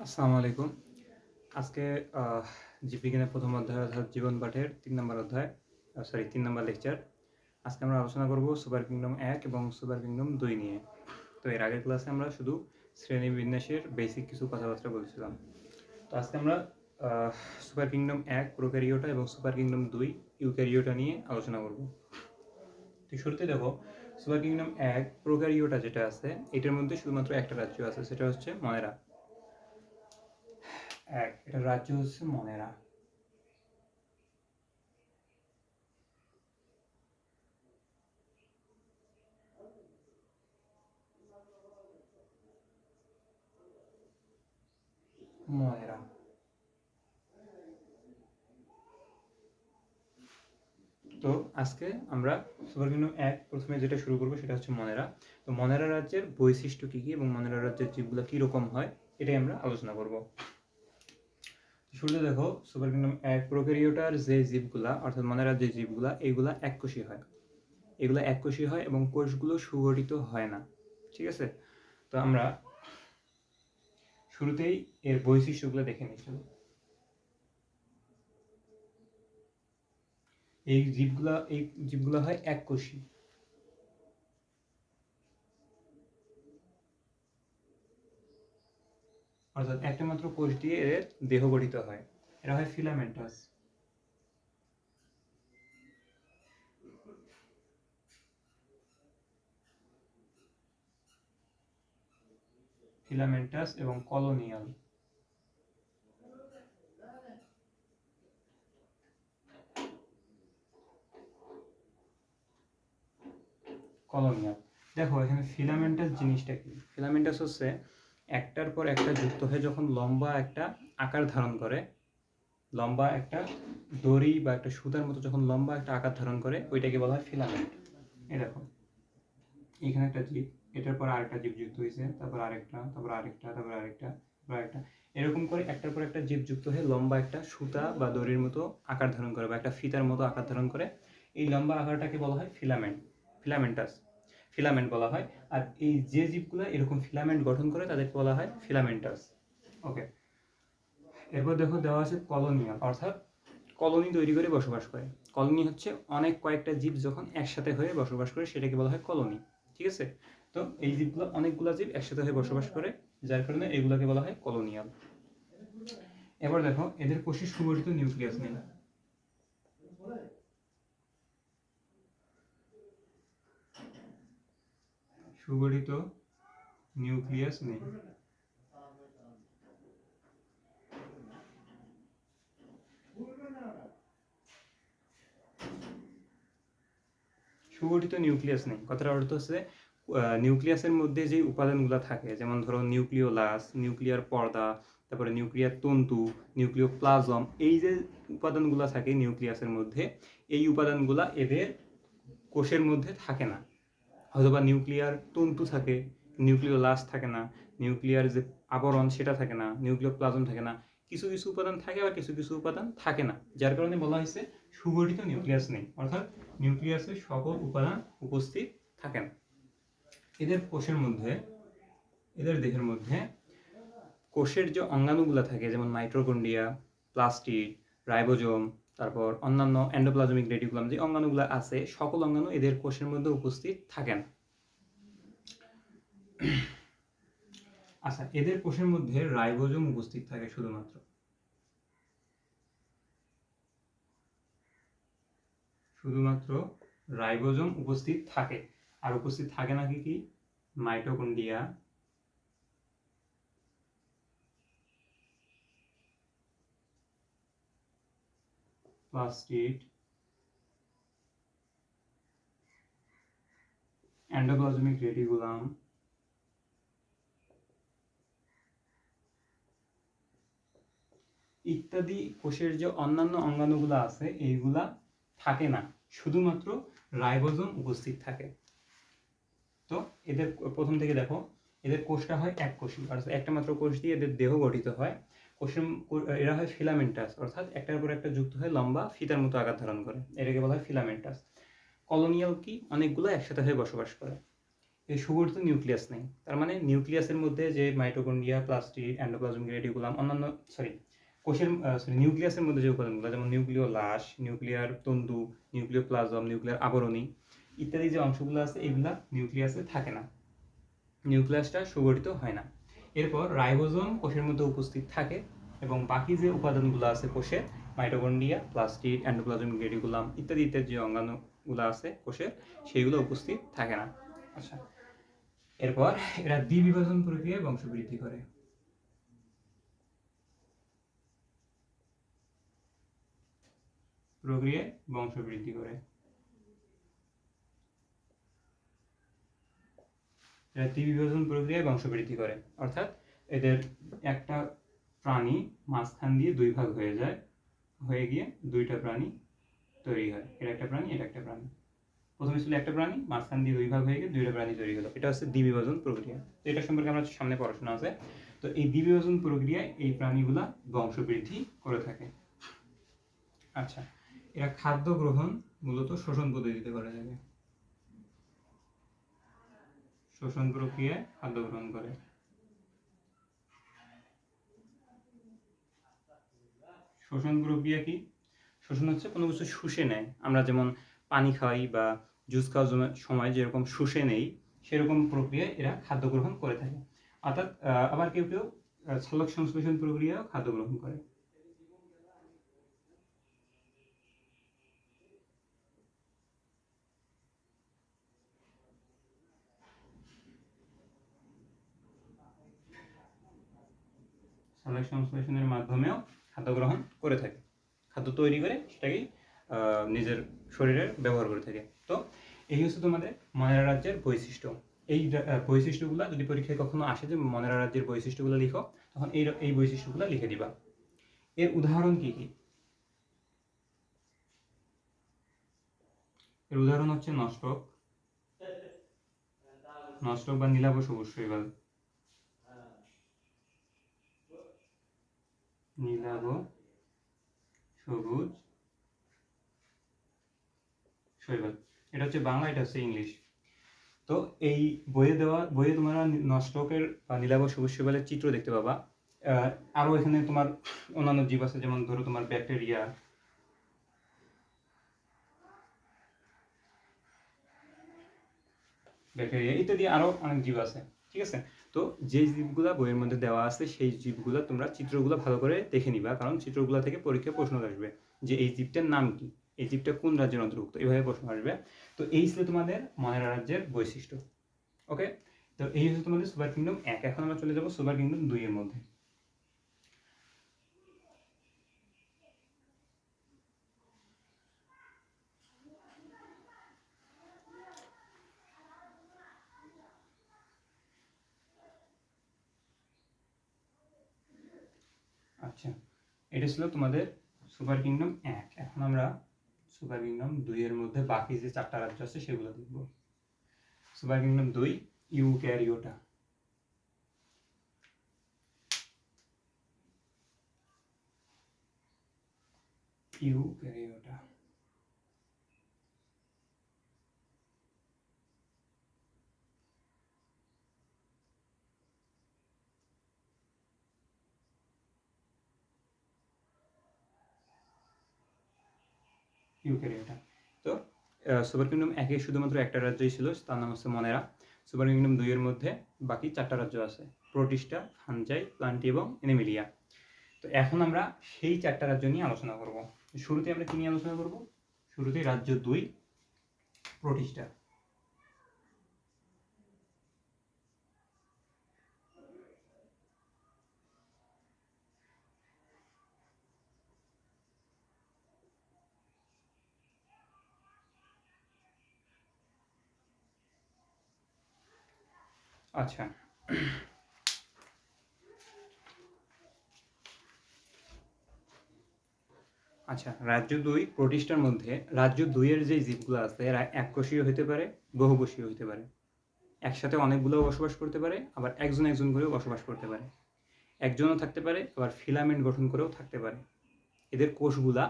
আসসালামু আলাইকুম। আজকে জীববিজ্ঞানের প্রথম অধ্যায় অর্থাৎ জীবন পাঠের ৩ নম্বর অধ্যায়, ৩ নম্বর লেকচার। আজকে আমরা আলোচনা করব সুপার কিংডম ১ এবং সুপার কিংডম ২ নিয়ে। তো এর আগের ক্লাসে আমরা শুধু শ্রেণীবিন্যাসের বেসিক কিছু কথাবার্তা বলছিলাম। তো আজকে আমরা সুপার কিংডম ১ প্রোক্যারিওটা এবং সুপার কিংডম ২ ইউক্যারিওটা নিয়ে আলোচনা করব। তো শুরুতে দেখো, সুপার কিংডম ১ প্রোক্যারিওটা যেটা আছে এটার মধ্যে শুধুমাত্র একটা রাজ্য আছে, সেটা হচ্ছে মনেরা। এটার রাজ্য হচ্ছে মনেরা। মনেরা। তো আজকে আমরা সুপার কিংডম ১ প্রথমে যেটা শুরু করবো সেটা হচ্ছে মনেরা। তো মনেরা রাজ্যের বৈশিষ্ট্য কী কী এবং মনেরা রাজ্যের জীবগুলো কীরকম হয় এটাই আমরা আলোচনা করব। শুরুতে দেখো, সুপার কিংডম ১ প্রোক্যারিওটার যে জীবগুলা অর্থাৎ মনেরার যে জীবগুলা এগুলা এককোষী হয়। এগুলা এককোষী হয় এবং কোষগুলো সুগঠিত হয় না। ঠিক আছে? তো আমরা শুরুতেই এর বৈশিষ্ট্যগুলো দেখে নিচ্ছি। এই জীবগুলা হয় এককোষী। অর্থাৎ একটা মাত্র কোষ দিয়ে এদের দেহ গঠিত হয়। এরা হয় ফিলামেন্টাস। ফিলামেন্টাস এবং কলোনিয়াল। কলোনিয়াল। দেখো এখানে ফিলামেন্টাস জিনিসটা কি? ফিলামেন্টাস হচ্ছে একটার পর একটা যুক্ত হয়ে যখন লম্বা একটা আকার ধারণ করে, লম্বা একটা দড়ি বা একটা সুতার মতো যখন লম্বা একটা আকার ধারণ করে ওইটাকে বলা হয় ফিলামেন্ট। এই দেখো, এখানে একটা জীব, এটার পর আরেকটা জীব যুক্ত হয়েছে, তারপর আরেকটা, তারপর আরেকটা, তারপর আরেকটা, তারপর আরেকটা, এরকম করে একটার পর একটা জীব যুক্ত হয়ে লম্বা একটা সুতা বা দড়ির মতো আকার ধারণ করে বা একটা ফিতার মতো আকার ধারণ করে। এই লম্বা আকারটাকে বলা হয় ফিলামেন্ট, ফিলামেন্টাস, ফিলামেন্ট বলা হয়। আর এই যে জীবগুলো এরকম ফিলামেন্ট গঠন করে তাদেরকে বলা হয় ফিলামেন্টাস। ওকে, এরপর দেখো দেওয়া আছে কলোনিয়াল, অর্থাৎ কলোনি তৈরি করে বসবাস করে। কলোনি হচ্ছে অনেক কয়েকটা জীব যখন একসাথে হয়ে বসবাস করে সেটাকে বলা হয় কলোনি। ঠিক আছে? তো এই জীবগুলো অনেকগুলো জীব একসাথে হয়ে বসবাস করে, যার কারণে এগুলোকে বলা হয় কলোনিয়াল। এবার দেখো, এদের কোষে সুগঠিত নিউক্লিয়াস নেই। সুগঠিত নিউক্লিয়াস নেই। সুগঠিত নিউক্লিয়াস নেই কথার অর্থ হচ্ছে নিউক্লিয়াসের মধ্যে যে উপাদানগুলো থাকে, যেমন ধরো নিউক্লিওলাস, নিউক্লিয়ার পর্দা, তারপরে নিউক্লিয়ার তন্তু, নিউক্লিওপ্লাজম, এই যে উপাদানগুলো থাকে নিউক্লিয়াসের মধ্যে, এই উপাদানগুলো এদের কোষের মধ্যে থাকে না। হয়তোবা নিউক্লিয়ার তন্তু থাকে, নিউক্লিওলাস থাকে না, নিউক্লিয়ার যে আবরণ সেটা থাকে না, নিউক্লিওপ্লাজম থাকে না। কিছু কিছু উপাদান থাকে আর কিছু কিছু উপাদান থাকে না, যার কারণে বলা হয়েছে সুগঠিত নিউক্লিয়াস নেই, অর্থাৎ নিউক্লিয়াসের সকল উপাদান উপস্থিত থাকে না। এদের কোষের মধ্যে, এদের দেহের মধ্যে কোষের যে অঙ্গাণুগুলো থাকে, যেমন মাইটোকন্ড্রিয়া, প্লাস্টিড, রাইবোজোম, তারপর অন্যান্য এন্ডোপ্লাজমিক রেটিকুলাম, যে অঙ্গাণুগুলো আছে সকল অঙ্গাণু এদের কোষের মধ্যে উপস্থিত থাকে না। আচ্ছা, এদের কোষের মধ্যে রাইবোজোম উপস্থিত থাকে শুধুমাত্র। শুধুমাত্র রাইবোজোম উপস্থিত থাকে। আর উপস্থিত থাকে না কি কি? মাইটোকন্ড্রিয়া, প্লাস্টিড, এন্ডোপ্লাজমিক রেটিকুলাম, ইত্যাদি কোষের যে অন্যান্য অঙ্গাণুগুলো আছে এইগুলা থাকে না, শুধুমাত্র রাইবোজোম উপস্থিত থাকে। তো এদের প্রথম থেকে দেখো, এদের কোষটা হয় এককোষী, অর্থাৎ একটা মাত্র কোষ দিয়ে এদের দেহ গঠিত হয়। কোষের এরা হয় ফিলামেন্টাস, অর্থাৎ একটার পর একটা যুক্ত হয়ে লম্বা ফিতার মতো আকার ধারণ করে, এটাকে বলা হয় ফিলামেন্টাস। কলোনিয়াল কি? অনেকগুলো একসাথে হয়ে বসবাস করে। এই সুগঠিত নিউক্লিয়াস নেই। তার মানে নিউক্লিয়াসের মধ্যে যে মাইটোকন্ড্রিয়া, প্লাস্টিড, এন্ডোপ্লাজমিক রেটিকুলাম, অন্যান্য কোষের নিউক্লিয়াসের মধ্যে যে উপাদানগুলো যেমন নিউক্লিয় লাশ, নিউক্লিয়ার তন্তু, নিউক্লিওপ্লাজম, নিউক্লিয়ার আবরণী ইত্যাদি যে অংশগুলো আছে এগুলা নিউক্লিয়াসে থাকে না, নিউক্লিয়াসটা সুগঠিত হয় না। এরপর রাইবোজোম কোষের মধ্যে উপস্থিত থাকে এবং বাকি যে উপাদানগুলো আছে কোষে মাইটোকন্ড্রিয়া, প্লাস্টিড, এন্ডোপ্লাজমিক রেটিকুলাম ইত্যাদি ইত্যাদি যে অঙ্গাণুগুলো আছে কোষের সেইগুলো উপস্থিত থাকে না। আচ্ছা, এরপর এরা দ্বিবিভাজন প্রক্রিয়ায় বংশবৃদ্ধি করে। প্রক্রিয়ায় বংশবৃদ্ধি করে। এরা দ্বিবিভাজন প্রক্রিয়ায় বংশবৃদ্ধি করে, অর্থাৎ এদের একটা প্রাণী মাঝখান দিয়ে দুই ভাগ হয়ে যায়, হয়ে গিয়ে দুইটা প্রাণী তৈরি হয়। এটা একটা প্রাণী, এটা একটা প্রাণী। প্রথমে ছিল একটা প্রাণী, মাঝখান দিয়ে দুই ভাগ হয়ে গিয়ে দুইটা প্রাণী তৈরি হলো। এটা হচ্ছে দ্বিবিভাজন প্রক্রিয়া। তো এটা সম্পর্কে আমরা সামনে পড়াশোনা আছে। তো এই দ্বিবিভাজন প্রক্রিয়ায় এই প্রাণীগুলা বংশবৃদ্ধি করে থাকে। আচ্ছা, এরা খাদ্য গ্রহণ মূলত শোষণ পদ্ধতিতে করে থাকে। শোষণ প্রক্রিয়ায় খাদ্য গ্রহণ করে। শোষণ প্রক্রিয়া কি? শোষণ হচ্ছে কোনো কিছু শুষে নেয়। আমরা যেমন পানি খাই বা জুস খাওয়ার সময় যেরকম শুষে নেই, সেরকম প্রক্রিয়ায় এরা খাদ্য গ্রহণ করে থাকে। অর্থাৎ আবার কেউ কেউ সালোক সংশ্লেষণ প্রক্রিয়াও খাদ্য গ্রহণ করে। সালোক সংশ্লেষণের মাধ্যমেও খাদ্য গ্রহণ করে থাকে, খাদ্য তৈরি করে সেটাকেই নিজের শরীরে ব্যবহার করে থাকে। তো এই হচ্ছে তোমাদের মনেরা রাজ্যের বৈশিষ্ট্য। এই বৈশিষ্ট্যগুলো যদি পরীক্ষায় কখনো আসে যে মনেরা রাজ্যের বৈশিষ্ট্যগুলো লিখো, তখন এই বৈশিষ্ট্যগুলো লিখে দিবা। এর উদাহরণ কি কি? এর উদাহরণ হচ্ছে নষ্টক, নষ্টক বা নীলাভ সবুজ শৈবাল, নীলাভ সবুজ শৈবাল। এটা হচ্ছে বাংলা, এটা হচ্ছে ইংলিশ। তো এই বইয়ে তোমরা নষ্টকের বা নীলাভ সবুজ শৈবালের চিত্র দেখতে পাবা। আরো এখানে তোমার অন্যান্য জীব আছে, যেমন ধরো তোমার ব্যাকটেরিয়া, ইত্যাদি আরো অনেক জীব আছে। ঠিক আছে? তো যে জীবগুলা বইয়ের মধ্যে দেওয়া আছে সেই জীবগুলা তোমরা চিত্রগুলো ভালো করে দেখে নিবা, কারণ চিত্রগুলো থেকে পরীক্ষায় প্রশ্ন আসবে যে এই জীবটার নাম কি, এই জীবটা কোন রাজ্যের অন্তর্ভুক্ত, এইভাবে প্রশ্ন আসবে। তো এই ছিল তোমাদের মনেরা রাজ্যের বৈশিষ্ট্য। ওকে, তো এই হচ্ছে তোমাদের সুপার কিংডম 1। এখন আমরা চলে যাব সুপার কিংডম 2 এর মধ্যে। আচ্ছা, এটা ছিল তোমাদের সুপার কিংডম 1। এখন আমরা সুপার কিংডম 2 এর মধ্যে বাকি যে 4টা রাজ্য আছে সেগুলো দেখব। Super kingdom 2, Eukaryota. Eukaryota Eukaryota. তো সুপার কিংডম 1 এ শুধুমাত্র একটা রাজ্যই ছিল, তার নাম হচ্ছে মনেরা। সুপার কিংডম 2 এর মধ্যে বাকি 4টা রাজ্য আছে, প্রোটিস্টা, ফানজাই, প্লান্টি এবং এনিমেলিয়া। তো এখন আমরা সেই 4টা রাজ্য নিয়ে আলোচনা করব। শুরুতে আমরা কি নিয়ে আলোচনা করব? শুরুতে রাজ্য 2, প্রোটিস্টা। আচ্ছা, আচ্ছা, রাজ্য 2 প্রোটিস্টার মধ্যে রাজ্য 2 এর যে জীবগুলো আছে এরা এককোষীয় হতে পারে, বহুকোষীয় হতে পারে, একসাথে অনেকগুলো বসবাস করতে পারে, আবার একজন একজন করেও বসবাস করতে পারে, একজনও থাকতে পারে, আবার ফিলামেন্ট গঠন করেও থাকতে পারে। এদের কোষগুলা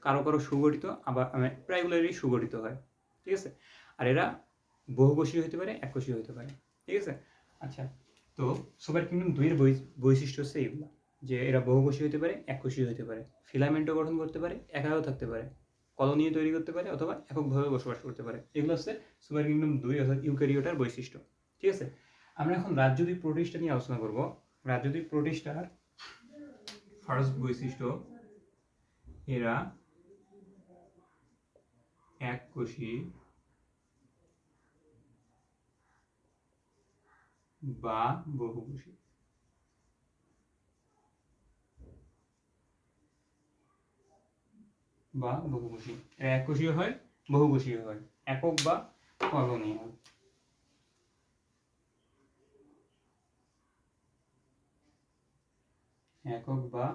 কারো কারো সুগঠিত, আবার প্রায়গুলোরই সুগঠিত হয়। ঠিক আছে? আর এরা বহুকোষীয় হতে পারে, এককোষীয় হতে পারে। ঠিক আছে। আচ্ছা, তো সুপার কিংডম 2 এর বৈশিষ্ট্য হচ্ছে এগুলো, যে এরা বহুকোষীয় হতে পারে, এককোষীয় হতে পারে, ফিলামেন্টও গঠন করতে পারে, একাও থাকতে পারে, কলোনিও তৈরি করতে পারে, অথবা এককভাবে বসবাস করতে পারে। এগুলো হচ্ছে সুপার কিংডম 2 অর্থাৎ ইউক্যারিওটার বৈশিষ্ট্য। ঠিক আছে। আমরা এখন রাজ্যদ্বীপ প্রোটিস্টা নিয়ে আলোচনা করব। রাজ্যদ্বীপ প্রোটিস্টার ফার্স্ট বৈশিষ্ট্য, এরা এককোষী বা বহুকোষী। বা বহুকোষী, এরা এককোষীয় হয়, বহুকোষীয় হয়, একক বা কলোনিয়াল। একক বা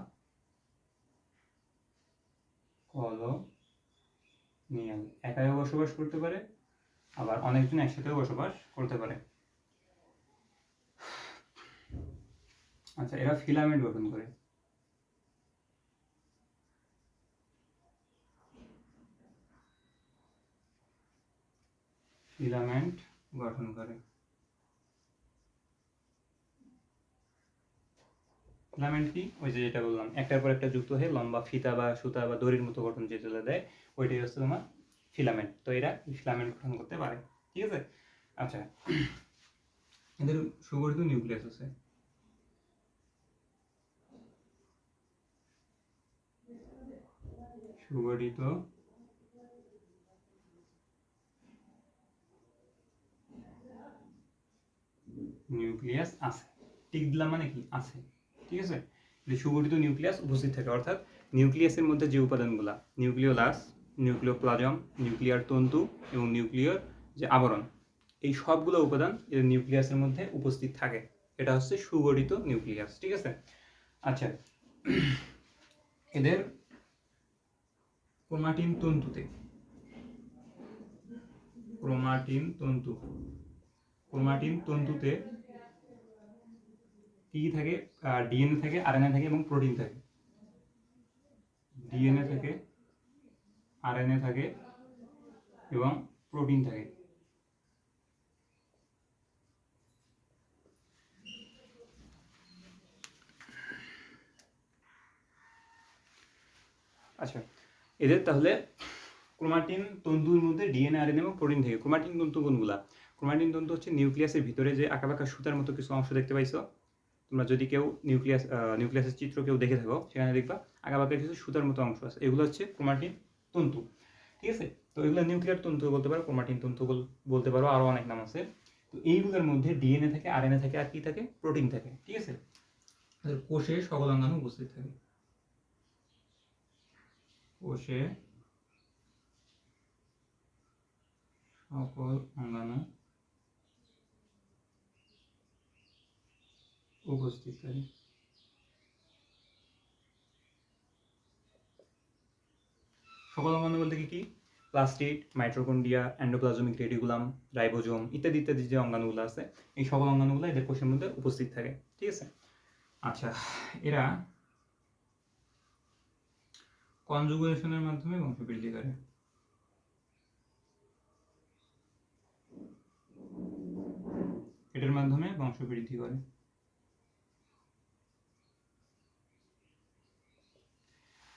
কলোনিয়াল, একাও বসবাস করতে পারে, আবার অনেকজন একসাথেও বসবাস করতে পারে। আচ্ছা, এরা ফিলামেন্ট গঠন করে। ফিলামেন্ট গঠন করে। ফিলামেন্ট কি? ওই যে যেটা বললাম, একটার পর একটা যুক্ত হয়ে লম্বা ফিতা বা সুতা বা দড়ির মতো গঠন যে চলে দেয়, ওইটাই হচ্ছে তোমার ফিলামেন্ট। তো এরা ফিলামেন্ট গঠন করতে পারে। ঠিক আছে। আচ্ছা, এদের সুগঠিত নিউক্লিয়াস আছে। সুগঠিত নিউক্লিয়াস আছে। টিক দিলাম মানে কি? আছে। ঠিক আছে। যে সুগঠিত নিউক্লিয়াস উপস্থিত থাকে, অর্থাৎ নিউক্লিয়াসের মধ্যে যে উপাদানগুলা, নিউক্লিওলাস, নিউক্লিওপ্লাজম, নিউক্লিয়ার তন্তু এবং নিউক্লিয়ার যে আবরণ, এই সবগুলো উপাদান এর নিউক্লিয়াসের মধ্যে উপস্থিত থাকে। এটা হচ্ছে সুগঠিত নিউক্লিয়াস। ঠিক আছে। আচ্ছা, এদের ক্রোমাটিন তন্তুতে, ক্রোমাটিন তন্তু, ক্রোমাটিন তন্তুতে কি কি থাকে? ডিএনএ থাকে, আরএনএ থাকে এবং প্রোটিন থাকে। ডিএনএ থাকে, আরএনএ থাকে এবং প্রোটিন থাকে। আচ্ছা, এদের তাহলে ক্রোমাটিন তন্তুর মধ্যে ডিএনএ, আরএনএ এবং প্রোটিন থাকে। ক্রোমাটিন তন্তু কোনগুলা? ক্রোমাটিন তন্তু হচ্ছে নিউক্লিয়াসের ভিতরে যে আঁকাবাঁকা সুতার মতো কিছু অংশ দেখতে পাইছো। তোমরা যদি কেউ নিউক্লিয়াসের চিত্র কেউ দেখে থাকো, সেখানে দেখবা আঁকাবাঁকা কিছু সুতার মতো অংশ আছে, এগুলো হচ্ছে ক্রোমাটিন তন্তু। ঠিক আছে। তো এগুলো নিউক্লিয়ার তন্তু বলতে পারো, ক্রোমাটিন তন্তু বলতে পারো, আরো অনেক নাম আছে। তো এইগুলোর মধ্যে ডিএনএ থাকে, আরএনএ থাকে, আর কি থাকে? প্রোটিন থাকে। ঠিক আছে। কোষে সকল অঙ্গাণু উপস্থিত থাকে। কোষে সকল অঙ্গাণু উপস্থিত থাকে। সকল অঙ্গাণু বলতে কি কি? Plastid, mitochondria, endoplasmic reticulum, ribosome ইত্যাদি ইত্যাদি যে অঙ্গাণুগুলো আছে, এই সকল অঙ্গাণুগুলো এদের কোষের মধ্যে উপস্থিত থাকে। ঠিক আছে। আচ্ছা, এরা কনজুগেশনের মাধ্যমে বংশবৃদ্ধি করে। এটার মাধ্যমে বংশবৃদ্ধি করে।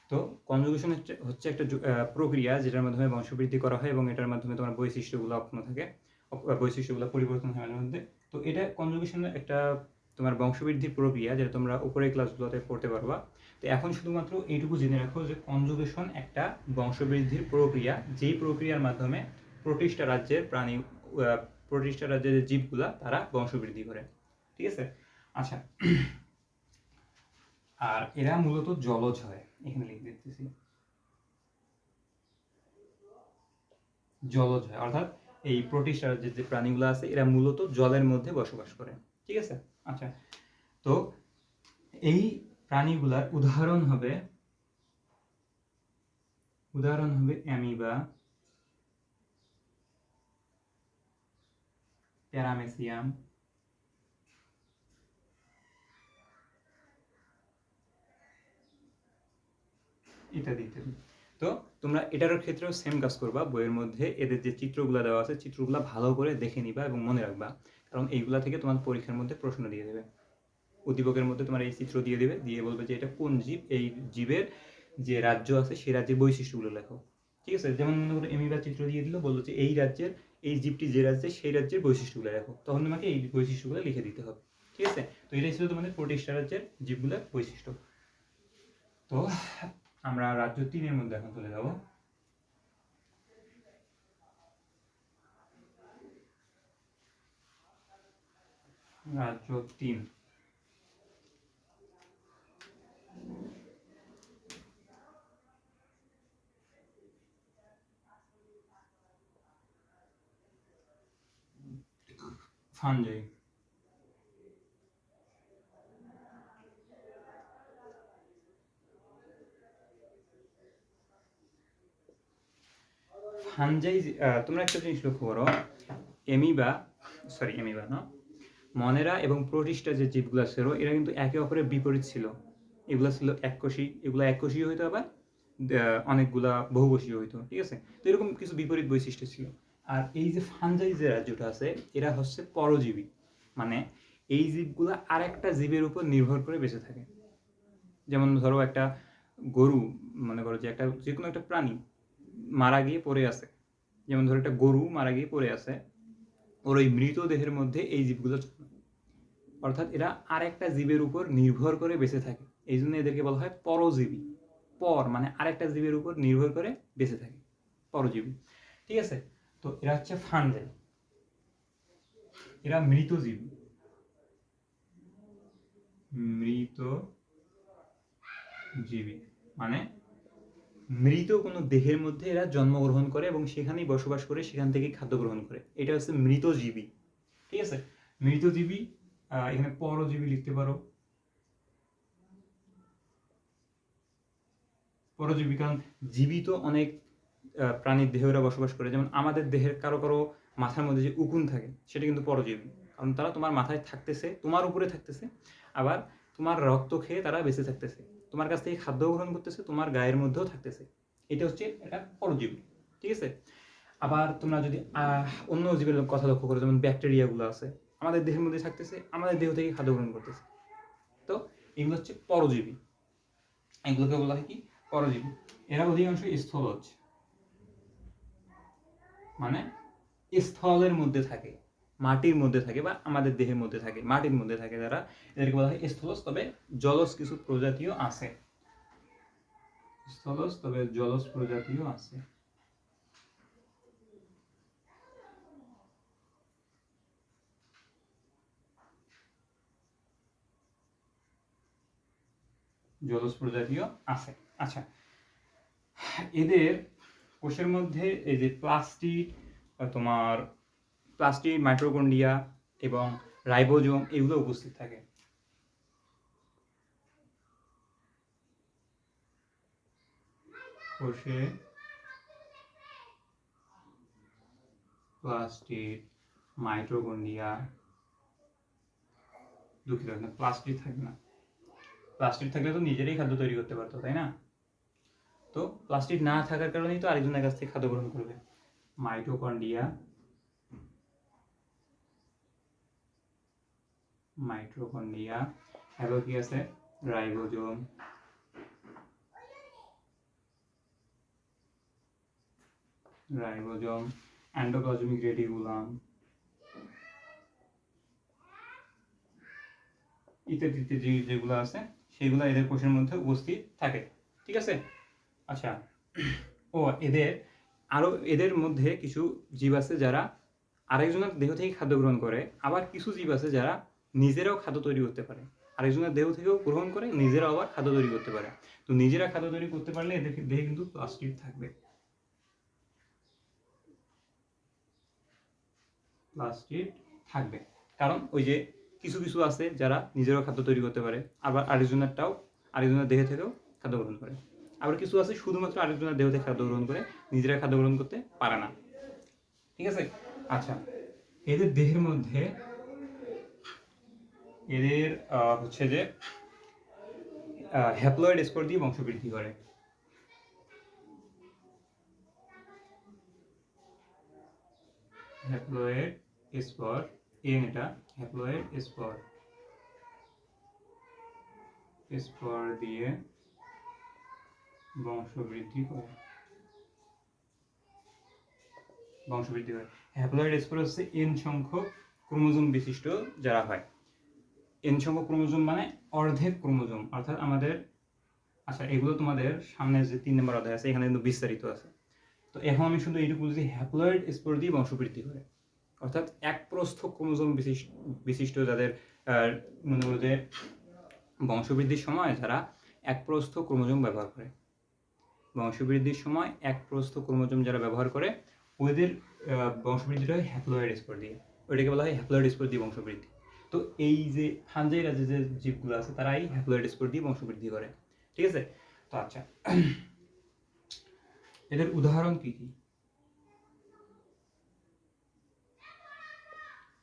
তো কনজুগেশন হচ্ছে একটা প্রক্রিয়া যেটার মাধ্যমে বংশবৃদ্ধি করা হয়, এবং এটার মাধ্যমে তোমার বৈশিষ্ট্যগুলো অক্ষুণ্ণ থাকে, বৈশিষ্ট্যগুলো পরিবর্তন হয় মাঝে মধ্যে। তো এটা কনজুগেশনের একটা তোমার বংশবৃদ্ধির প্রক্রিয়া, যেটা তোমরা উপরের ক্লাসগুলোতে পড়তে পারবা। তো এখন শুধুমাত্র এইটুকু জেনে রাখো যে কনজুগেশন একটা বংশবৃদ্ধির প্রক্রিয়া, যেই প্রক্রিয়ার মাধ্যমে প্রোটিস্টা রাজ্যের প্রাণী, প্রোটিস্টা রাজ্যের যে জীবগুলা তারা বংশবৃদ্ধি করে। ঠিক আছে। আচ্ছা, আর এরা মূলত জলজ হয়, এখানে লিখে দিতেছি, জলজ হয়, অর্থাৎ এই প্রোটিস্টার যে প্রাণীগুলো আছে এরা মূলত জলের মধ্যে বসবাস করে। ঠিক আছে। আচ্ছা, তো এই প্রাণীগুলার উদাহরণ হবে অ্যামিবা, প্যারামেসিয়াম, ইত্যাদি ইত্যাদি। তো তোমরা এটার ক্ষেত্রেও সেম কাজ করবা, বইয়ের মধ্যে এদের যে চিত্রগুলো দেওয়া আছে চিত্রগুলো ভালো করে দেখে নিবা এবং মনে রাখবা, কারণ এইগুলা থেকে তোমার পরীক্ষার মধ্যে প্রশ্ন দিয়ে দেবে। উদ্দীপকের মধ্যে তোমার এই চিত্র দিয়ে দেবে, দিয়ে বলবে যে এটা কোন জীব, এই জীবের যে রাজ্য আছে সেই রাজ্যের বৈশিষ্ট্যগুলো লেখো। ঠিক আছে, যেমন মনে করো এমিবার চিত্র দিয়ে দিল, বললো যে এই রাজ্যের এই জীবটি যে রাজ্যে সেই রাজ্যের বৈশিষ্ট্যগুলো লেখো, তখন তোমাকে এই বৈশিষ্ট্যগুলো লিখে দিতে হবে। ঠিক আছে, তো এটাই ছিল তোমাদের প্রোটিস্টা রাজ্যের জীবগুলোর বৈশিষ্ট্য। তো আমরা রাজ্য 3-এর মধ্যে এখন চলে যাব। রাজ্য 3, ফানজাই। ফানজাই, তোমরা একটা জিনিস লক্ষ্য করো, এমিবা না, মনেরা এবং প্রোটিস্টা যে জীবগুলো ছিল এরা কিন্তু একে অপরের বিপরীত ছিল। এগুলা ছিল এককোষী, এগুলা এককোষী হইতো, আবার অনেকগুলা বহুকোষী হইতো। ঠিক আছে, তো এরকম কিছু বিপরীত বৈশিষ্ট্য ছিল। আর এই যে ফানজাই যে রাজ্যটা আছে এরা হচ্ছে পরজীবী, মানে এই জীবগুলা আর একটা জীবের উপর নির্ভর করে বেঁচে থাকে। যেমন ধরো একটা গরু, মনে করো যে একটা যে কোনো একটা প্রাণী মারা গিয়ে পড়ে আছে, যেমন ধরো একটা গরু মারা গিয়ে পড়ে আছে, ওর ওই মৃতদেহের মধ্যে এই জীবগুলো, অর্থাৎ এরা আর একটা জীবের উপর নির্ভর করে বেঁচে থাকে, এই জন্য এদেরকে বলা হয় পরজীবী। পর মানে আরেকটা জীবের উপর নির্ভর করে বেঁচে থাকে, পরজীবী। ঠিক আছে, তো এরা হচ্ছে ফানজাই, এরা মৃতজীবী, মৃতজীবী মানে মৃত কোনো দেহের মধ্যে এরা জন্মগ্রহণ করে এবং সেখানেই বসবাস করে, সেখান থেকে খাদ্য গ্রহণ করে, এটা হচ্ছে মৃতজীবী। ঠিক আছে, মৃতজীবী, এখানে পরজীবী লিখতে পারো, পরজীবী, কারণ জীবিত অনেক প্রাণীর দেহে ওরা বসবাস করে। যেমন আমাদের দেহের কারো কারো মাথার মধ্যে যে উকুন থাকে সেটা কিন্তু পরজীবী, কারণ তারা তোমার মাথায় থাকতেছে, তোমার উপরে থাকতেছে, আবার তোমার রক্ত খেয়ে তারা বেঁচে থাকতেছে, তোমার কাছ থেকে খাদ্য গ্রহণ করতেছে, তোমার গায়ের মধ্যেও থাকতেছে, এটা হচ্ছে এটা পরজীবী। ঠিক আছে, আবার তোমরা যদি অন্য জীবের কথা লক্ষ্য করো, যেমন ব্যাকটেরিয়াগুলো আছে আমাদের দেহের মধ্যে থাকতেছে, আমাদের দেহ থেকে খাদ্য গ্রহণ করতেছে, তো এগুলো হচ্ছে পরজীবী, এগুলোকে বলা হয় কি পরজীবী। এরা অধিকাংশ স্থলজ, মানে স্থলের মধ্যে থাকে, মাটির মধ্যে থাকে, বা আমাদের দেহের মধ্যে থাকে, মাটির মধ্যে থাকে যারা, এদেরকে বলা হয় স্থলজ। তবে জলজ কিছু প্রজাতিও আছে, স্থলজ তবে জলজ প্রজাতিও আছে। জলজ প্রজাতিও আছে। আচ্ছা, এদের কোষের মধ্যে এই যে প্লাস্টিড, তোমার প্লাস্টিড, মাইটোকন্ড্রিয়া এবং রাইবোজোম এগুলো উপস্থিত থাকে। কোষে প্লাস্টিড, মাইটোকন্ড্রিয়া, দুঃখিত প্লাস্টিড থাকবে না, প্লাস্টিড থাকলে তো নিজেরাই খাদ্য তৈরি করতে পারতো, তাই না? তো প্লাস্টিড না থাকার কারণেই তো আরেকজনের কাছ থেকে খাদ্য গ্রহণ করবে। মাইটোকন্ড্রিয়া, মাইটোকন্ড্রিয়া, এবং কি আছে রাইবোজোম, রাইবোজোম, এন্ডোপ্লাজমিক রেটিকুলাম ইত্যাদি ইত্যাদি যেগুলো আছে সেগুলো এদের কোষের মধ্যে উপস্থিত থাকে। ঠিক আছে, আচ্ছা, ও এদের মধ্যে কিছু জীব আছে যারা আরেকজনের দেহ থেকে খাদ্য গ্রহণ করে, আবার কিছু জীব আছে যারা নিজেরাও খাদ্য তৈরি করতে পারে, আরেকজনের দেহ থেকেও গ্রহণ করে, নিজেরাও আবার খাদ্য তৈরি করতে পারে। তো নিজেরা খাদ্য তৈরি করতে পারলে এদের দেহে কিন্তু প্লাস্টিড থাকবে, প্লাস্টিড থাকবে, কারণ ওই যে কিছু কিছু আছে যারা নিজেরাও খাদ্য তৈরি করতে পারে, আবার আরেকজনের দেহ থেকেও খাদ্য গ্রহণ করে, আবার কিছু আছে শুধুমাত্র আরেকজনের দেহ থেকে খাদ্য গ্রহণ করে, নিজেরা খাদ্য গ্রহণ করতে পারে না। ঠিক আছে, আচ্ছা, এদের দেহের মধ্যে এদের হচ্ছে যে হ্যাপ্লয়েড স্পোর দিয়ে বংশবৃদ্ধি করে। হ্যাপ্লয়েড স্পর, এন এটা হ্যাপ্লয়েড স্পর দিয়ে বংশবৃদ্ধি করে। হ্যাপ্লয়েড স্পর হচ্ছে এন সংখ্যক ক্রোমোজোম বিশিষ্ট যারা হয়। এন সংখ্যক ক্রোমোজোম মানে অর্ধেক ক্রোমোজোম, অর্থাৎ আমাদের, আচ্ছা এগুলো তোমাদের সামনে যে 3 নম্বর অধ্যায় আছে এখানে কিন্তু বিস্তারিত আছে। তো এখন আমি শুধু এইটুকু বলছি, হ্যাপ্লয়েড স্পর দিয়ে বংশবৃদ্ধি করে, অর্থাৎ এক প্রস্থ ক্রোমোজোম বিশিষ্ট যাদের মনে করো যে বংশবৃদ্ধির সময় যারা এক প্রস্থ ক্রোমোজোম ব্যবহার করে, বংশবৃদ্ধির সময় এক প্রস্থ ক্রোমোজোম যারা ব্যবহার করে ওদের বংশবৃদ্ধিটা হয় হ্যাপ্লয়েড স্পর দিয়ে, ওইটাকে বলা হয় হ্যাপ্লয়েড স্পর দিয়ে বংশবৃদ্ধি। তো এই যে ফাঞ্জাই রাজ্যে যে জীবগুলো আছে তারাই হ্যাপ্লয়েড স্পর দিয়ে বংশবৃদ্ধি করে, ঠিক আছে। তো আচ্ছা, এদের উদাহরণ কি কি?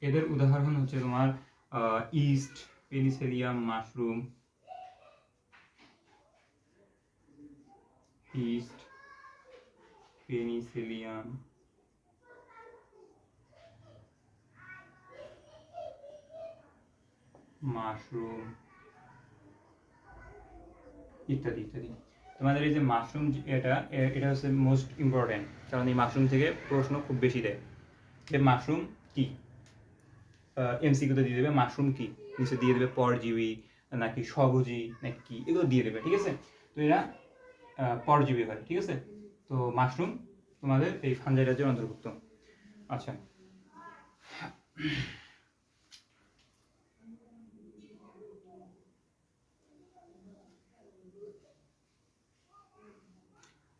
এদের উদাহরণ হচ্ছে তোমার east, Penicillium, mushroom, east, Penicillium, mushroom ইত্যাদি ইত্যাদি। তোমাদের এই যে মাশরুম, এটা হচ্ছে মোস্ট ইম্পর্টেন্ট, কারণ এই মাশরুম থেকে প্রশ্ন খুব বেশি দেয়। মাশরুম কি, এমসিকিউতে দিয়ে দেবে মাশরুম কি, নিচে দিয়ে দেবে পরজীবী নাকি স্বভোজী নাকি কি, এগুলো দিয়ে দেবে, ঠিক আছে। তো এরা পরজীবী হয়, ঠিক আছে। তো মাশরুম তোমাদের এই ফাঞ্জাই রাজ্যের অন্তর্ভুক্ত। আচ্ছা,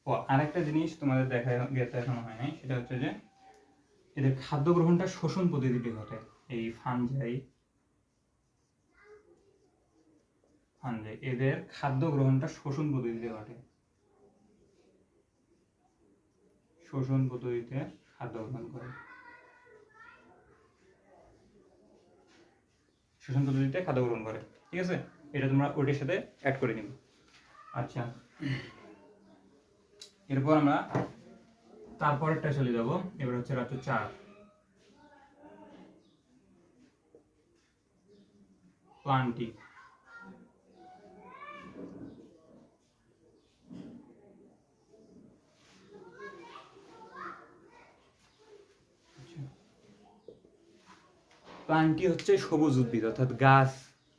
ও আরেকটা জিনিস তোমাদের দেখানো হয় নাই, সেটা হচ্ছে যে এদের খাদ্য গ্রহণটা শোষণ পদ্ধতিতে ঘটে। এই ফাঞ্জাই এদের খাদ্য গ্রহণটা শোষণ পদ্ধতিতে ঘটে, শোষণ পদ্ধতিতে খাদ্য গ্রহণ করে, শোষণ পদ্ধতিতে খাদ্য গ্রহণ করে, ঠিক আছে। এটা তোমরা ওইটার সাথে অ্যাড করে নিবে। আচ্ছা, এরপর আমরা তারপরেরটা চলে যাব। এবার হচ্ছে রাজ্য 4, প্লান্টিক। প্লান্টি হচ্ছে সবুজ উদ্ভিদ, অর্থাৎ গাছ,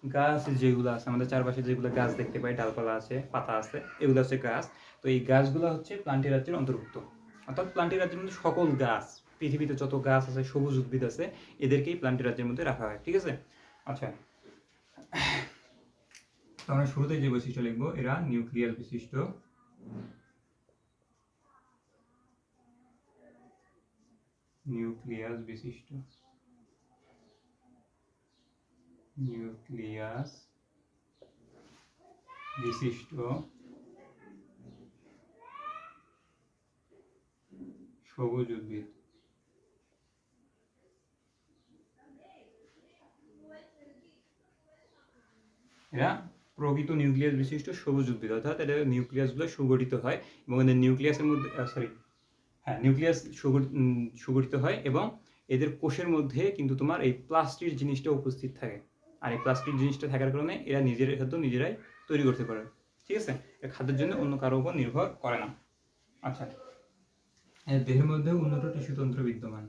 গাছ যেগুলো আছে আমাদের চারপাশে, যেগুলো গাছ দেখতে পাই, ডালপালা আছে, পাতা আছে, এগুলো হচ্ছে গাছ। তো এই গাছগুলো হচ্ছে প্লান্টি রাজ্যের অন্তর্ভুক্ত, অর্থাৎ প্লান্টি রাজ্যের মধ্যে সকল গাছ, পৃথিবীতে যত গাছ আছে, সবুজ উদ্ভিদ আছে, এদেরকেই প্লান্টি রাজ্যের মধ্যে রাখা হয়, ঠিক আছে। আচ্ছা, তো আমরা শুরুতে যে বৈশিষ্ট্য লিখবো, এরা নিউক্লিয়াস বিশিষ্ট, নিউক্লিয়াস বিশিষ্ট, নিউক্লিয়াস বিশিষ্ট সবুজ উদ্ভিদ। এরা প্রকৃত নিউক্লিয়াস বিশিষ্ট সবুজ উদ্ভিদ, অর্থাৎ এদের নিউক্লিয়াসগুলো সুগঠিত হয় এবং এদের নিউক্লিয়াসের মধ্যে নিউক্লিয়াস সুগঠিত হয় এবং এদের কোষের মধ্যে কিন্তু তোমার এই প্লাস্টিক জিনিসটা উপস্থিত থাকে। আর এই প্লাস্টিক জিনিসটা থাকার কারণে এরা নিজের খাদ্য নিজেরাই তৈরি করতে পারে, ঠিক আছে। এর খাদ্যের জন্য অন্য কারো উপর নির্ভর করে না। আচ্ছা, এর দেহের মধ্যে উন্নত টিস্যুতন্ত্র বিদ্যমান,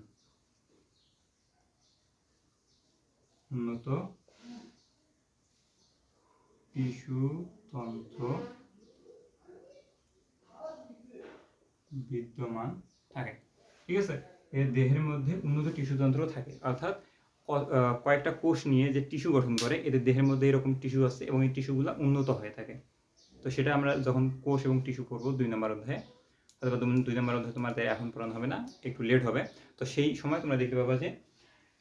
উন্নত টিস্যুতন্ত্র বিদ্যমান থাকে, ঠিক আছে। এর দেহের মধ্যে উন্নত টিস্যুতন্ত্র থাকে, অর্থাৎ কয়েকটা কোষ নিয়ে যে টিস্যু গঠন করে, এদের দেহের মধ্যে এরকম টিস্যু আছে এবং এই টিস্যুগুলো উন্নত হয়ে থাকে। তো সেটা আমরা যখন কোষ এবং টিস্যু করবো 2 নম্বর অধ্যায়ে, অথবা 2 নম্বর অধ্যায়ে তোমাদের এখন পড়ানো হবে না, একটু লেট হবে। তো সেই সময় তোমরা দেখতে পাবা যে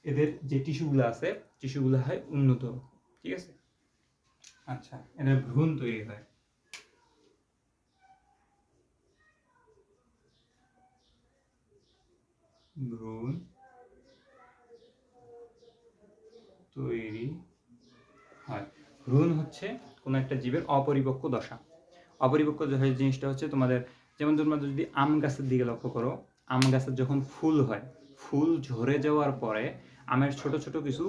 এদের যে টিস্যুগুলো আছে, টিস্যুগুলো হয় উন্নত, ঠিক আছে। আচ্ছা, এদের ভ্রূণ তৈরি হয়, ভ্রূণ তৈরি হয়। ভ্রূণ হচ্ছে কোনো একটা জীবের অপরিপক্ক দশা। অপরিপক্ক দশার জিনিসটা হচ্ছে তোমাদের, যেমন তোমরা যদি আম গাছের দিকে লক্ষ্য করো, আম গাছের যখন ফুল হয়, ফুল ঝরে যাওয়ার পরে আমের ছোট ছোট কিছু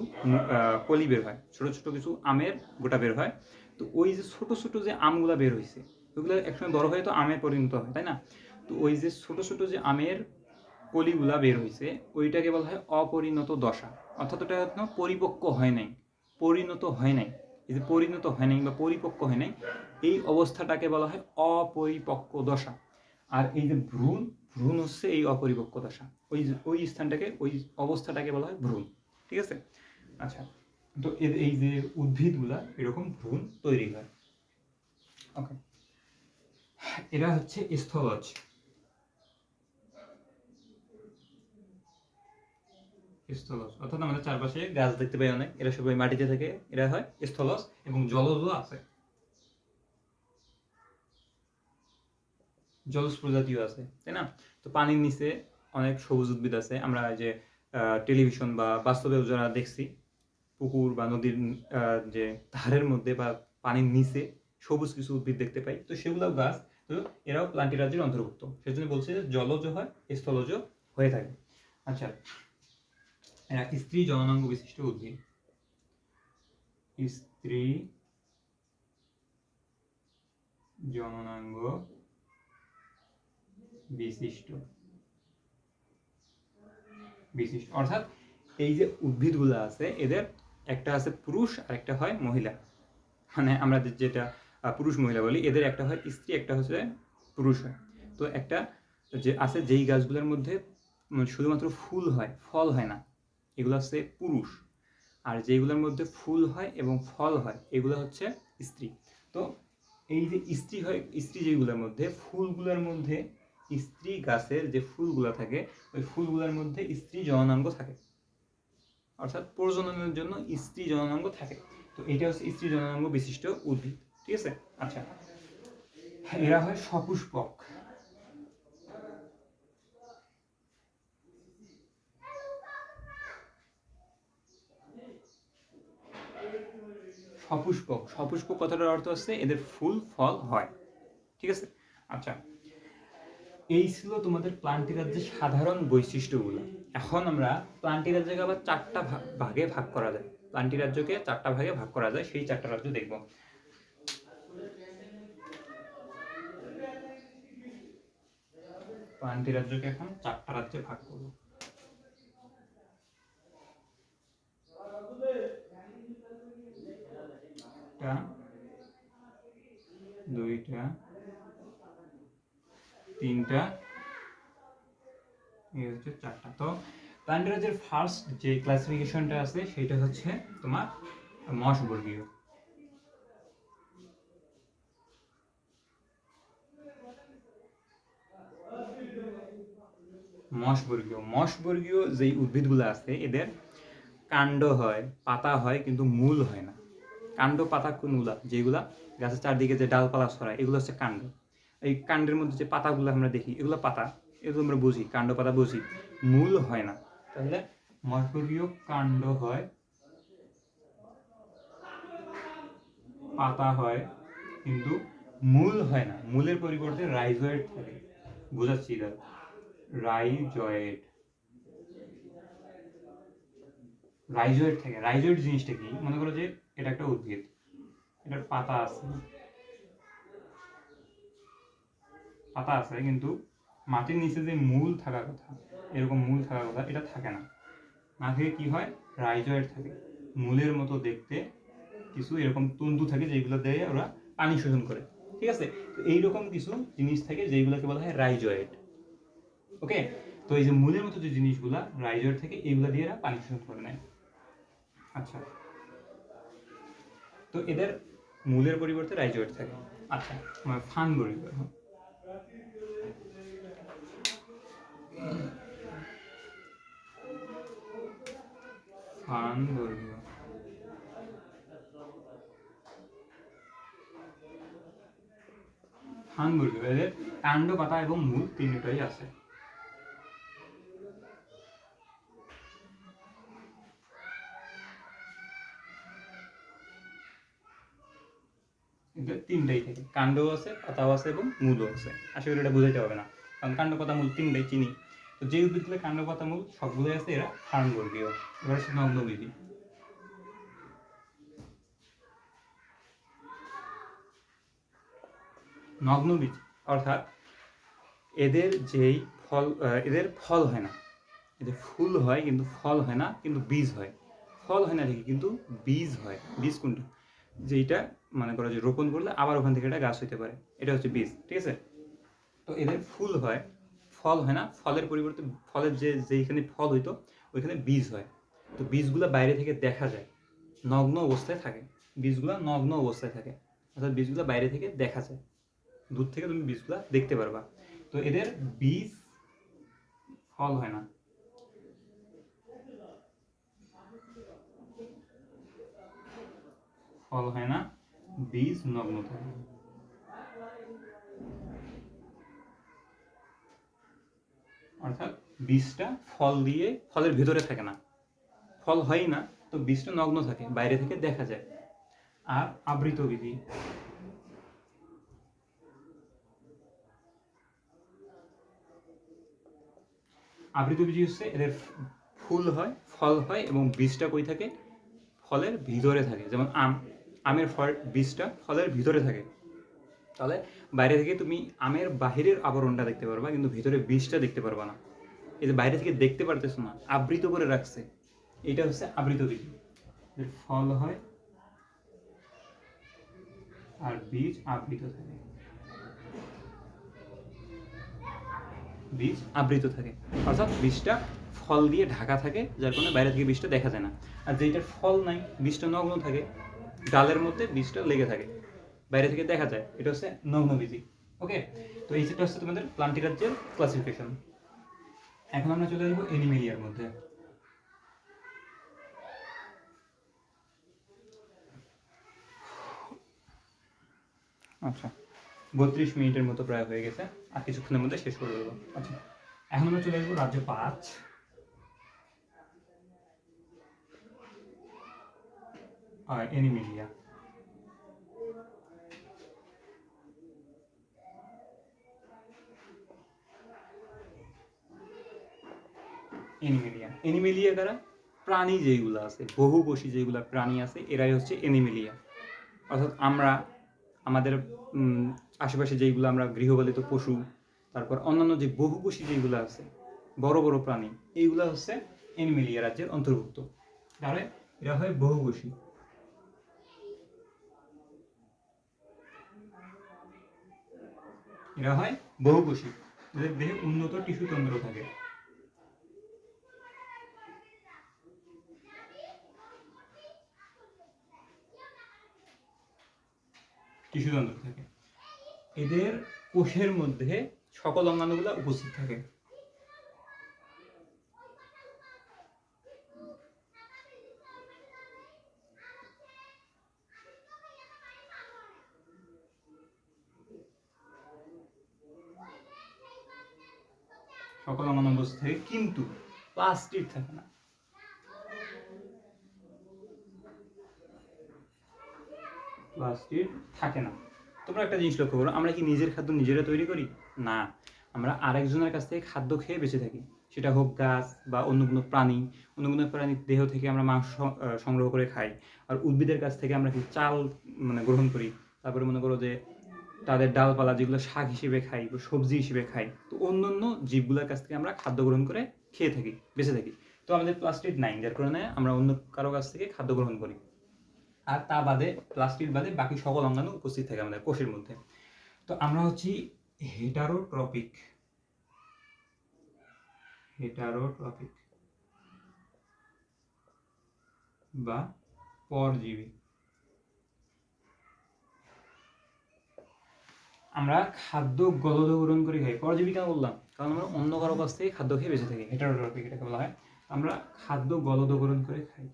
কলি বের হয়, ছোট ছোট কিছু আমের গোটা বের হয়। তো ওই যে ছোট ছোট যে আমগুলা বের হয়েছে ওইগুলো একসময় বড় হয়ে তো আমে পরিণত হয়, তাই না? তো ওই যে ছোট ছোট যে আমের কলিগুলা বের হয়েছে ওইটাকে বলা হয় অপরিণত দশা, অর্থাৎ ওটা এখনো পরিপক্ক হয় নাই, পরিণত হয় নাই। এই যে পরিণত হয় নাই বা পরিপক্ক হয় নাই, এই অবস্থাটাকে বলা হয় অপরিপক্ক দশা। আর এই যে ভ্রূণ, ভ্রূণ হচ্ছে এই অপরিপক্ক দশা, ওই স্থানটাকে, ওই অবস্থাটাকে বলা হয় ভ্রূণ। ঠিক আছে? আচ্ছা, তো এই যে উদ্ভিদগুলা এরকম ভ্রূণ তৈরি হয়। ওকে, এরা হচ্ছে স্থলজ। স্থলজ অর্থাৎ আমাদের চারপাশে গাছ দেখতে পাই অনেক, এরা সবাই মাটিতে থাকে, এরা হয় স্থলজ। এবং জলজও আছে, জলজ প্রজাতিও আছে, তাই না? তো পানির নিচে অনেক সবুজ উদ্ভিদ আছে। আমরা যে টেলিভিশন বা বাস্তবেও যারা দেখছি, পুকুর বা নদীর যে ধারের মধ্যে বা পানির নিচে সবুজ কিছু উদ্ভিদ দেখতে পাই, তো সেগুলোও গাছ। তো এরাও প্লান্টি রাজ্যের অন্তর্ভুক্ত, সেজন্য বলছে যে জলজ হয়, স্থলজ হয়ে থাকে। আচ্ছা, এরা স্ত্রী জননাঙ্গ বিশিষ্ট উদ্ভিদ। স্ত্রী জননাঙ্গ বিশিষ্ট, বিশিষ্ট অর্থাৎ এই যে উদ্ভিদগুলো আছে এদের একটা আছে পুরুষ আর একটা হয় মহিলা। মানে আমরা যেটা পুরুষ মহিলা বলি, এদের একটা হয় স্ত্রী, একটা হচ্ছে পুরুষ হয়। তো একটা যে আছে যেই গাছগুলোর মধ্যে শুধুমাত্র ফুল হয়, ফল হয় না, এগুলো হচ্ছে পুরুষ। আর যেগুলোর মধ্যে ফুল হয় এবং ফল হয় এগুলো হচ্ছে স্ত্রী। তো এই যে স্ত্রী হয়, স্ত্রী যেগুলোর মধ্যে, ফুলগুলোর মধ্যে স্ত্রী গাছের যে ফুলগুলো থাকে ওই ফুলগুলোর মধ্যে স্ত্রী জননাঙ্গ থাকে, অর্থাৎ প্রজননের জন্য স্ত্রী জননাঙ্গ থাকে। তো এটা হচ্ছে স্ত্রী জননাঙ্গ বিশিষ্ট উদ্ভিদ। ঠিক আছে? আচ্ছা, এরা হয় সপুষ্পক। সপুষ্পক, সপুষ্পক কথাটার অর্থ হচ্ছে এদের ফুল ফল হয়। ঠিক আছে? আচ্ছা, এই ছিল তোমাদের প্লান্টি রাজ্যের সাধারণ বৈশিষ্ট্যগুলো। এখন আমরা প্লান্টি রাজ্যকে আবার চারটা ভাগে ভাগ করা যায়, প্লান্টি রাজ্যকে চারটা ভাগে ভাগ করা যায়, সেই চারটা রাজ্য দেখব। প্লান্টি রাজ্যকে এখন চারটা রাজ্যে ভাগ করব। একটা, দুইটা, তিনটা, এই হচ্ছে চারটা। তো প্লান্টি রাজ্যের ফার্স্ট যে ক্লাসিফিকেশনটা আছে সেটা হচ্ছে তোমার মশবর্গীয়। মশবর্গীয়, মশবর্গীয় যেই উদ্ভিদগুলো আছে এদের কাণ্ড হয়, পাতা হয়, কিন্তু মূল হয় না। কাণ্ড, পাতা, মূলা যেগুলা গাছের চারদিকে যে ডালপালা ছড়ায় এগুলো হচ্ছে কাণ্ড। এই কাণ্ডের মধ্যে যে পাতাগুলো আমরা দেখি এগুলো পাতা, এগুলো আমরা বুঝি, কাণ্ড পাতা বুঝি, মূল হয় না। তাহলে মশবর্গীয় কাণ্ড হয়, পাতা হয়, কিন্তু মূল হয় না। মূলের পরিবর্তে রাইজয়েড থাকে। বোঝাচ্ছি দাদা, রাইজয়েড, রাইজয়েড থাকে। রাইজয়েড জিনিসটা কি? মনে করো যে এটা একটা উদ্ভিদ, এটার পাতা আছে, পাতা আছে, কিন্তু মাটির নিচে যে মূল থাকার কথা, এরকম মূল থাকার কথা, এটা থাকে না। না থেকে কি হয়? রাইজয়েড থাকে। মূলের মতো দেখতে কিছু এরকম তন্তু থাকে যেগুলো দিয়ে ওরা পানি শোষণ করে। ঠিক আছে? তো এইরকম কিছু জিনিস থাকে যেগুলোকে বলা হয় রাইজয়েড। ওকে, তো এই যে মূলের মতো যে জিনিসগুলা রাইজয়েড থেকে, এইগুলো দিয়ে এরা পানি শোষণ করে নেয়। আচ্ছা, তো এদের মূলের পরিবর্তে রাইজয়েড থাকে। আচ্ছা, ফান বলি ফান বর্গীয়। ফান বর্গীয়, এদের কাণ্ড, পাতা এবং মূল তিনটাই আছে। তিনটাই থাকে, কাণ্ডও আছে, পাতাও আছে এবং মূলও আছে। আশা করি এটা বুঝাইতে হবে না, কারণ কাণ্ড, পাতা, মূল তিনটাই চিনি। তো যে উদ্ভিদগুলো কাণ্ড পাতা মূল সবগুলোই আছে এরা ফার্নবর্গীয়। এবার হচ্ছে নগ্নবীজি। নগ্নবীজ অর্থাৎ এদের যেই ফল, এদের ফল হয় না, এদের ফুল হয় কিন্তু ফল হয় না, কিন্তু বীজ হয়। ফল হয় না ঠিকই কিন্তু বীজ হয়। বীজ কোনটা? যেইটা মনে করো যে রোপণ করলে আবার ওখান থেকে একটা গাছ হইতে পারে, এটা হচ্ছে বীজ, ঠিক আছে? তো এদের ফুল হয়, ফল হয় না, ফলের পরিবর্তে ফলের যেইখানে ফল হইতো ওইখানে বীজ হয়। তো বীজগুলো বাইরে থেকে দেখা যায়, নগ্ন অবস্থায় থাকে। বীজগুলো নগ্ন অবস্থায় থাকে, অর্থাৎ বীজগুলো বাইরে থেকে দেখা যায়, দূর থেকে তুমি বীজগুলো দেখতে পারবা। তো এদের বীজ, ফল হয় না। ফল হয় না, বীজ নগ্ন থাকে। অর্থাৎ বীজটা ফল দিয়ে ফলের ভিতরে থাকে না, ফল হয় না, তো বীজটা নগ্ন থাকে, বাইরে থেকে দেখা যায়। আর আবৃতবীজি। আবৃতবীজি হচ্ছে এদের ফুল হয়, ফল হয় এবং বীজটা কই থাকে? ফলের ভিতরে থাকে। যেমন আমের ফল বীজটা ফলের ভিতরে থাকে, তাহলে বাইরে থেকে তুমি আমের বাহিরের আবরণটা দেখতে পারবা, কিন্তু ভিতরে বীজটা দেখতে পারবা না। এই যে বাইরে থেকে দেখতে পারতেছো না, আবৃত করে রাখছে, এটা হচ্ছে আবৃত বীজ। ফল হয় আর বীজ আবৃত থাকে, বীজ আবৃত থাকে, অর্থাৎ বীজটা ফল দিয়ে ঢাকা থাকে, যার কারণে বাইরে থেকে বীজটা দেখা যায় না। আর যেটার ফল নাই, বীজটা নগ্ন থাকে, ডালের মধ্যে বীজটা লেগে থাকে, বাইরে থেকে দেখা যায়, এটা হচ্ছে নগ্নবীজি। ওকে, তো এই যেটা হচ্ছে তোমাদের প্লান্টিরাজ্যের ক্লাসিফিকেশন। এখন আমরা চলে যাবো এনিমেলিয়ার মধ্যে। আচ্ছা, 32 মিনিটের মতো প্রায় হয়ে গেছে, আর কিছুক্ষণের মধ্যে শেষ করে দেবো। আচ্ছা, এখন আমরা চলে আসবো রাজ্য 5, আর এনিমেলিয়া। এনিমেলিয়া কারা? প্রাণী যেগুলো আছে, বহুকোষী যেগুলো প্রাণী আছে, এরাই হচ্ছে এনিমেলিয়া। অর্থাৎ আমরা আমাদের আশেপাশে যেইগুলো আমরা গৃহপালিত পশু, তারপর অন্যান্য যে বহুকোষী যেগুলো আছে বড় বড় প্রাণী, এইগুলো হচ্ছে এনিমেলিয়া রাজ্যের অন্তর্ভুক্ত। তাহলে এরা হয় বহুকোষী। এরা হয় বহুকোষী, এদের দেহে উন্নত টিস্যু তন্ত্র থাকে। টিস্যুতন্ত্র থাকে, এদের কোষের মধ্যে সকল অঙ্গাণুগুলো উপস্থিত থাকে। সকল অঙ্গাণু উপস্থিত থাকে, কিন্তু প্লাস্টিড থাকে না। প্লাস্টিড থাকে না। তোমরা একটা জিনিস লক্ষ্য করো, আমরা কি নিজের খাদ্য নিজেরা তৈরি করি? না, আমরা আরেকজনের কাছ থেকে খাদ্য খেয়ে বেঁচে থাকি। সেটা হোক গাছ বা অন্য কোনো প্রাণী, অন্য কোনো প্রাণীর দেহ থেকে আমরা মাংস সংগ্রহ করে খাই। আর উদ্ভিদের কাছ থেকে আমরা কি চাল মানে গ্রহণ করি। তারপরে মনে করো যে তাদের ডালপালা যেগুলো শাক হিসেবে খাই, সবজি হিসেবে খাই। তো অন্য অন্য জীবগুলোর কাছ থেকে আমরা খাদ্য গ্রহণ করে খেয়ে থাকি, বেঁচে থাকি। তো আমাদের প্লাস্টিড নাই, যার কারণে আমরা অন্য কারো কাছ থেকে খাদ্য গ্রহণ করি। আর তা বাদে, প্লাস্টিড বাদে বাকি সকল অঙ্গাণু উপস্থিত থাকে আমাদের কোষের মধ্যে। তো আমরা হচ্ছি হেটারোট্রপিক। হেটারোট্রপিক বা পরজীবী। আমরা খাদ্য গলদগ্রহণ করে খাই। পরজীবী কেন বললাম? কারণ আমরা অন্য কারো কাছ থেকে খাদ্য খেয়ে বেঁচে থাকি, হেটারোট্রপিক এটাকে বলা হয়। আমরা খাদ্য গলদগ্রহণ করে খাই।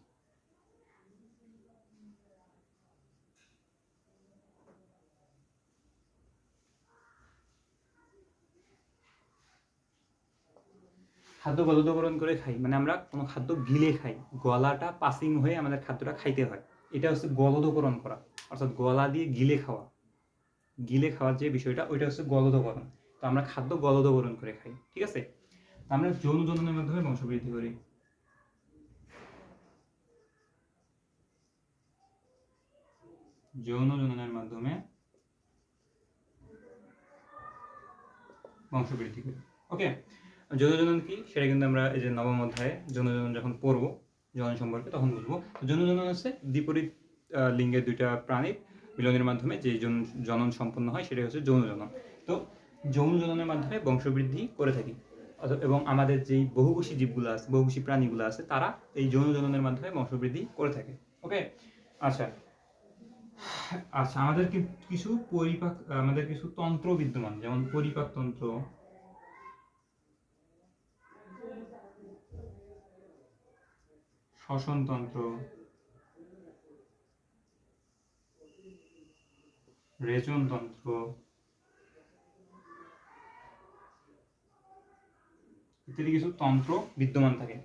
খাদ্য গলদগ্রহণ করে খাই মানে আমরা কোনো খাদ্য গিলে খাই, গলাটা পাসিং হয়ে আমাদের খাদ্যটা খাইতে হয়, এটা হচ্ছে গলদকরণ করা, অর্থাৎ গলা দিয়ে গিলে খাওয়া। গিলে খাওয়ার যে বিষয়টা, ওইটা হচ্ছে গলদকরণ। তো আমরা খাদ্য গলদকরণ করে খাই, ঠিক আছে? আমরা যৌন জননের মাধ্যমে বংশবৃদ্ধি করি। যৌন জননের মাধ্যমে বংশবৃদ্ধি করি। ওকে, যৌন জনন কি সেটা কিন্তু আমরা এই যে নবম অধ্যায়ে যৌন জনন যখন পড়বো জনন সম্পর্কে তখন বুঝবো। যৌন জনন হচ্ছে বিপরীত লিঙ্গের দুইটা প্রাণীর মিলনের মাধ্যমে যে জনন সম্পন্ন হয় সেটাই হচ্ছে যৌন জনন। তো যৌন জননের মাধ্যমে বংশবৃদ্ধি করে থাকি, এবং আমাদের যেই বহুকোষী জীবগুলো আছে, বহুকোষী প্রাণীগুলো আছে, তারা এই যৌন জননের মাধ্যমে বংশবৃদ্ধি করে থাকে। ওকে, আচ্ছা আচ্ছা আমাদের কিছু আমাদের কিছু তন্ত্র বিদ্যমান, যেমন পরিপাক তন্ত্র, শ্বসন তন্ত্র, রেচন তন্ত্র ইত্যাদি কিছু তন্ত্র বিদ্যমান থাকে।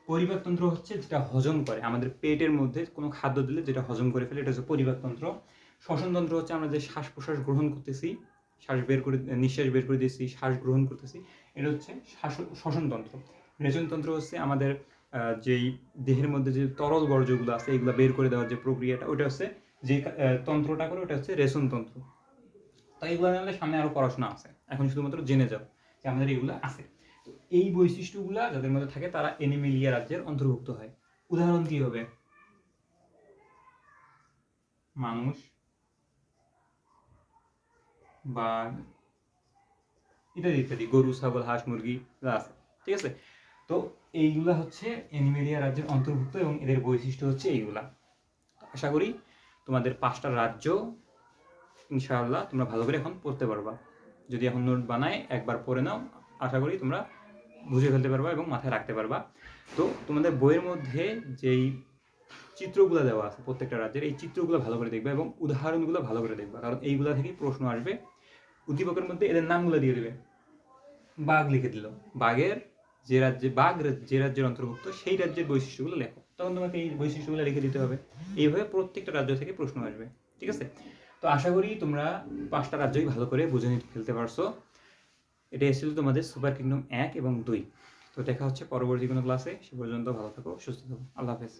পরিপাক তন্ত্র হচ্ছে যেটা হজম করে, আমাদের পেটের মধ্যে কোনো খাদ্য দিলে যেটা হজম করে ফেলে, এটা হচ্ছে পরিপাক তন্ত্র। শ্বসন তন্ত্র হচ্ছে আমরা যে শ্বাস প্রশ্বাস গ্রহণ করতেছি, নিঃশ্বাস বের করে দিচ্ছি, শ্বাস গ্রহণ করতেছি, এটা হচ্ছে শ্বসন তন্ত্র। রেচন তন্ত্র হচ্ছে আমাদের যেই দেহের মধ্যে যে তরল বর্জ্যগুলো আছে এগুলো বের করে দেওয়ার যে প্রক্রিয়াটা, ওটা হচ্ছে যে তন্ত্রটা করে ওটা হচ্ছে রেচন তন্ত্র। তাই এগুলো আমাদের সামনে আরো পড়াশোনা আছে, এখন শুধুমাত্র জেনে যাও যে আমাদের এগুলো আছে। তো এই বৈশিষ্ট্যগুলা যাদের মধ্যে থাকে তারা অ্যানিমেলিয়া রাজ্যের অন্তর্ভুক্ত হয়। উদাহরণ কি হবে? মানুষ, বাঘ ইত্যাদি ইত্যাদি, গরু, ছাগল, হাঁস, মুরগি আছে, ঠিক আছে? তো এইগুলা হচ্ছে অ্যানিমেলিয়া রাজ্যের অন্তর্ভুক্ত এবং এদের বৈশিষ্ট্য হচ্ছে এইগুলা। আশা করি তোমাদের 5টা রাজ্য ইনশাআল্লাহ তোমরা ভালো করে এখন পড়তে পারবা। যদি এখন নোট বানায় একবার পড়ে নাও, আশা করি তোমরা বুঝে ফেলতে পারবা এবং মাথায় রাখতে পারবা। তো তোমাদের বইয়ের মধ্যে যেই চিত্রগুলো দেওয়া আছে প্রত্যেকটা রাজ্যের, এই চিত্রগুলো ভালো করে দেখবে এবং উদাহরণগুলো ভালো করে দেখবা, কারণ এইগুলা থেকেই প্রশ্ন আসবে। উদ্দীপকের মধ্যে এদের নামগুলো দিয়ে দেবে। বাঘ লিখে দিল, বাঘের যে রাজ্যে যে রাজ্যের অন্তর্ভুক্ত সেই রাজ্যের বৈশিষ্ট্যগুলো লেখো, তখন তোমাকে এই বৈশিষ্ট্যগুলো লিখে দিতে হবে। এইভাবে প্রত্যেকটা রাজ্য থেকে প্রশ্ন আসবে, ঠিক আছে? তো আশা করি তোমরা 5টা রাজ্যই ভালো করে বুঝে নিতে ফেলতে পারছো। এটা এসেছিল তোমাদের সুপার কিংডম 1 এবং 2। তো দেখা হচ্ছে পরবর্তী কোনো ক্লাসে। সে পর্যন্ত ভালো থাকো, সুস্থ থাকো, আল্লাহ হাফেজ।